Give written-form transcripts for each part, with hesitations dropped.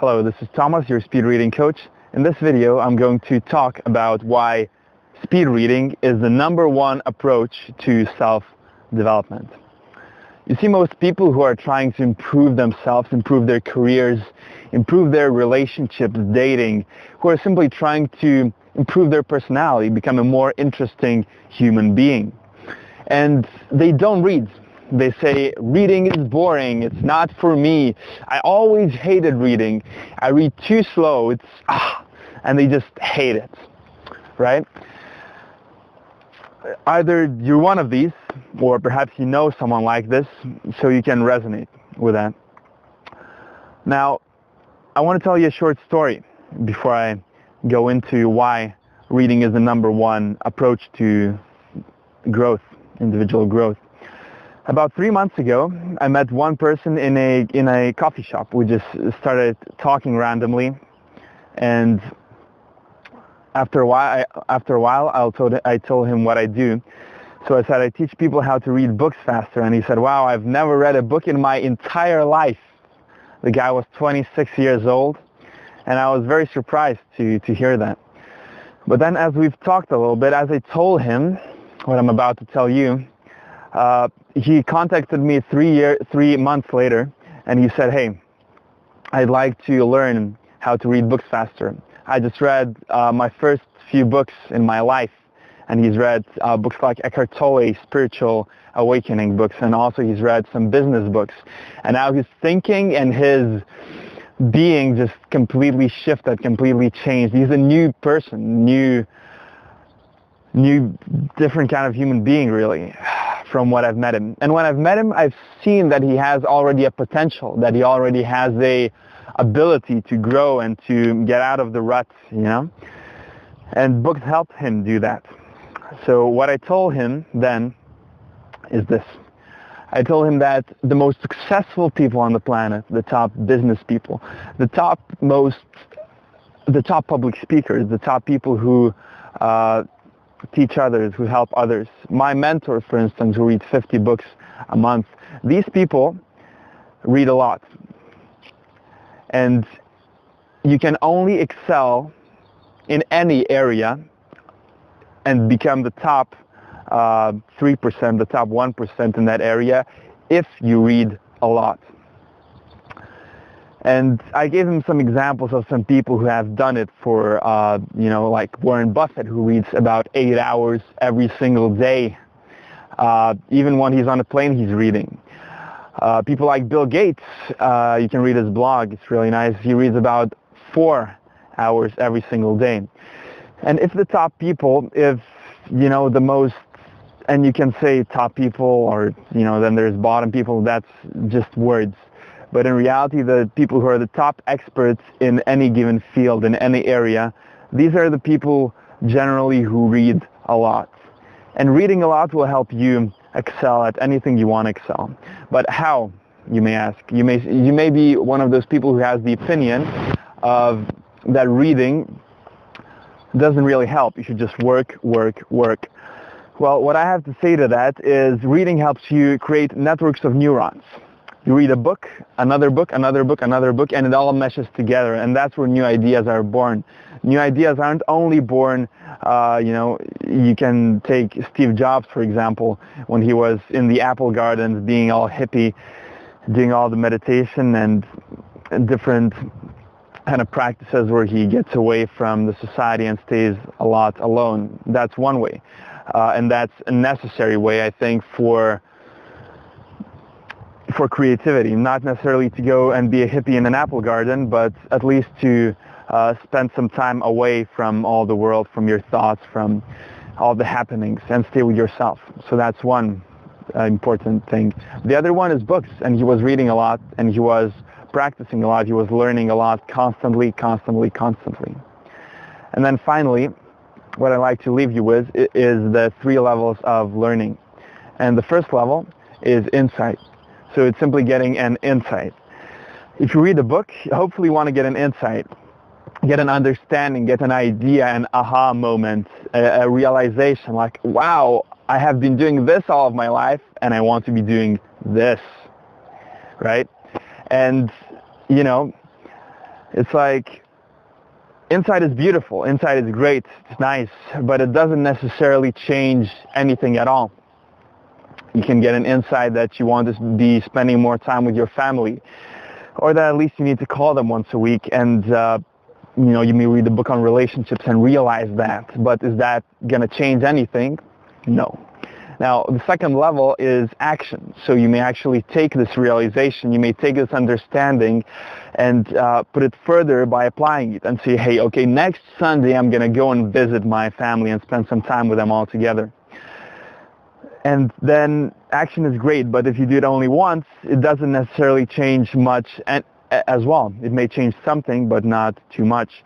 Hello, this is Thomas, your speed reading coach. In this video, I'm going to talk about why speed reading is the #1 approach to self-development. You see, most people who are trying to improve themselves, improve their careers, improve their relationships, dating, who are simply trying to improve their personality, become a more interesting human being. And they don't read. They say, reading is boring, it's not for me, I always hated reading, I read too slow, and they just hate it, right? Either you're one of these, or perhaps you know someone like this, so you can resonate with that. Now, I want to tell you a short story before I go into why reading is the #1 approach to growth, individual growth. About 3 months ago, I met one person in a coffee shop. We just started talking randomly, and after a while, I told him what I do. So I said, I teach people how to read books faster, and he said, wow, I've never read a book in my entire life. The guy was 26 years old, and I was very surprised to hear that. But then as we've talked a little bit, as I told him what I'm about to tell you, he contacted me 3 months later, and he said, hey, I'd like to learn how to read books faster. I just read my first few books in my life, and he's read books like Eckhart Tolle, spiritual awakening books, and also he's read some business books. And now his thinking and his being just completely shifted, completely changed. He's a new person, new different kind of human being, really, from what I've met him. And when I've met him, I've seen that he has already a potential, that he already has a ability to grow and to get out of the rut, you know? And books help him do that. So what I told him then is this. I told him that the most successful people on the planet, the top business people, the top public speakers, the top people who teach others, who help others. My mentor, for instance, who reads 50 books a month, these people read a lot. And you can only excel in any area and become the top 3%, the top 1% in that area if you read a lot. And I gave him some examples of some people who have done it for, like Warren Buffett, who reads about 8 hours every single day. Even when he's on a plane, he's reading. People like Bill Gates, you can read his blog. It's really nice. He reads about 4 hours every single day. And if the top people, the most, and you can say top people or, then there's bottom people, that's just words. But in reality, the people who are the top experts in any given field, in any area, these are the people generally who read a lot. And reading a lot will help you excel at anything you want to excel. But how, you may ask? You may be one of those people who has the opinion of that reading doesn't really help. You should just work. Well, what I have to say to that is reading helps you create networks of neurons. You read a book, another book, another book, another book, and it all meshes together, and that's where new ideas are born. New ideas aren't only born, you can take Steve Jobs, for example, when he was in the Apple Gardens being all hippie, doing all the meditation and different kind of practices where he gets away from the society and stays a lot alone. That's one way, and that's a necessary way, I think, for creativity, not necessarily to go and be a hippie in an apple garden, but at least to spend some time away from all the world, from your thoughts, from all the happenings, and stay with yourself. So that's one important thing. The other one is books, and he was reading a lot, and he was practicing a lot, he was learning a lot, constantly. And then finally, what I like to leave you with is the 3 levels of learning. And the first level is insight. So it's simply getting an insight. If you read a book, hopefully you want to get an insight, get an understanding, get an idea, an aha moment, a realization like, wow, I have been doing this all of my life and I want to be doing this, right? And, It's like inside is beautiful, inside is great, it's nice, but it doesn't necessarily change anything at all. You can get an insight that you want to be spending more time with your family, or that at least you need to call them once a week, and you may read a book on relationships and realize that. But is that going to change anything? No. Now, the second level is action. So you may actually take this realization, you may take this understanding and put it further by applying it and say, hey, okay, next Sunday I'm going to go and visit my family and spend some time with them all together. And then action is great, but if you do it only once, it doesn't necessarily change much as well. It may change something, but not too much.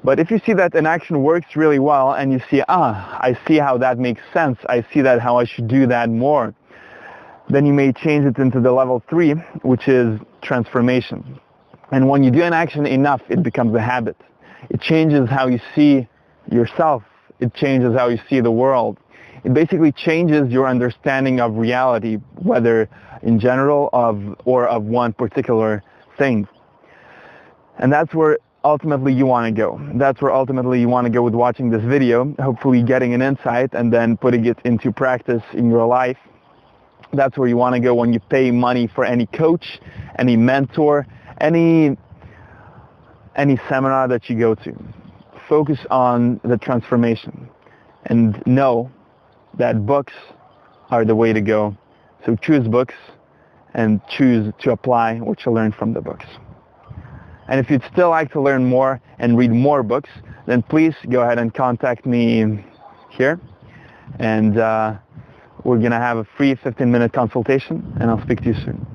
But if you see that an action works really well and you see, I see how that makes sense, I see that how I should do that more, then you may change it into the level 3, which is transformation. And when you do an action enough, it becomes a habit. It changes how you see yourself. It changes how you see the world. It basically changes your understanding of reality, whether in general or of one particular thing. And that's where ultimately you want to go. That's where ultimately you want to go with watching this video, hopefully getting an insight and then putting it into practice in your life. That's where you want to go when you pay money for any coach, any mentor, any seminar that you go to. Focus on the transformation and know that books are the way to go. So choose books and choose to apply what you learn from the books. And if you'd still like to learn more and read more books, then please go ahead and contact me here. And we're going to have a free 15-minute consultation, and I'll speak to you soon.